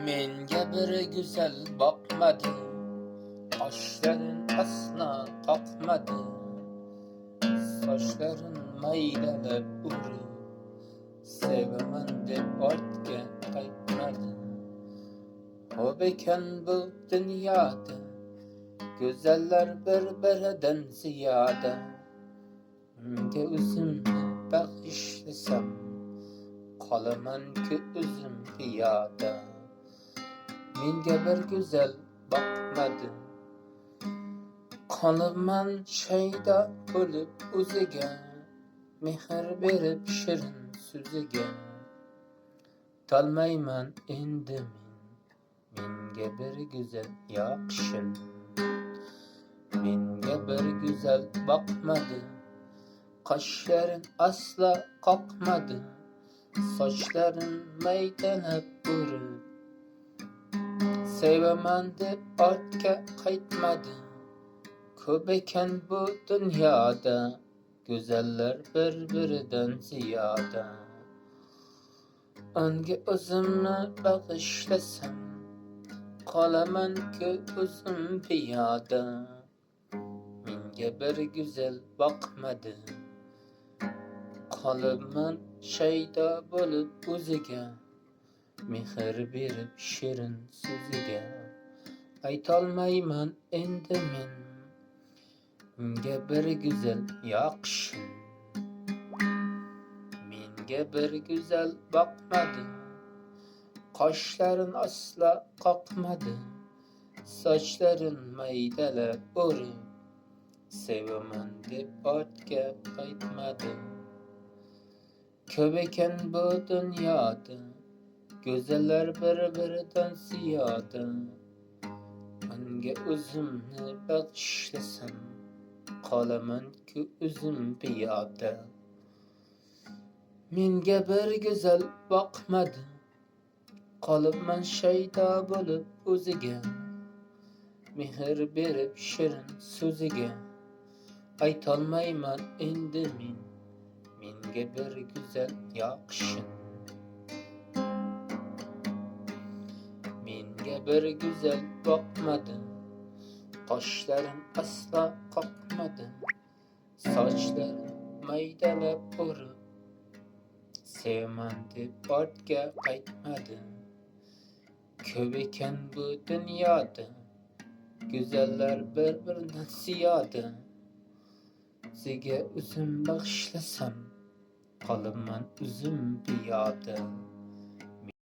Menga bir güzel bakmadı, kaşların asla kalkmadı, saçların maydalab uri, sevaman deb ortga qaytmadi. O beken bu dünyada, güzeller bir-biridan ziyoda. Menga o'zimni bag'ishlasam, qolaman-ku o'zim piyoda. Menga bir güzel bakmadı, qolaman shaydo bo'lib o'ziga, mehr berib shirin so'ziga. Tolmayman endi menga bir güzel yoqshin. Menga bir güzel bakmadı, kaşların asla kalkmadı, saçların maydalab urib, sevaman deb ortga qaytmadi. Ko'p ekan bu dunyoda, go'zallar bir-biridan ziyoda. Unga o'zimni bag'ishlasam, qolaman-ku o'zim piyoda. Menga bir güzel bakmadı, qolaman shaydo bo'lib o'ziga, mehr berib shirin so'ziga. Aytolmayman endi menga bir güzel yoqshin. Menga bir güzel bakmadı, kaşların asla kalkmadı, saçların maydalab urib, sevaman deb ortga qaytmadi. Ko'p ekan bu dunyoda, go'zallar bir-biridan ziyoda. Unga o'zimni bag'ishlasam, qolaman-ku o'zim piyoda. Menga bir güzel bakmadı, qolibman shaydo bo'lib o'ziga, mehr berib shirin so'ziga. Aytolmayman endi menga bir güzel yoqshin. Menga bir güzel bakmadı, kaşların asla kalkmadı, saçların maydalab urib, sevaman deb ortga qaytmadi. Ko'p ekan bu dunyoda, go'zallar bir-biridan ziyoda. O'ziga o'zim bag'ishlasam, qolaman o'zim piyoda.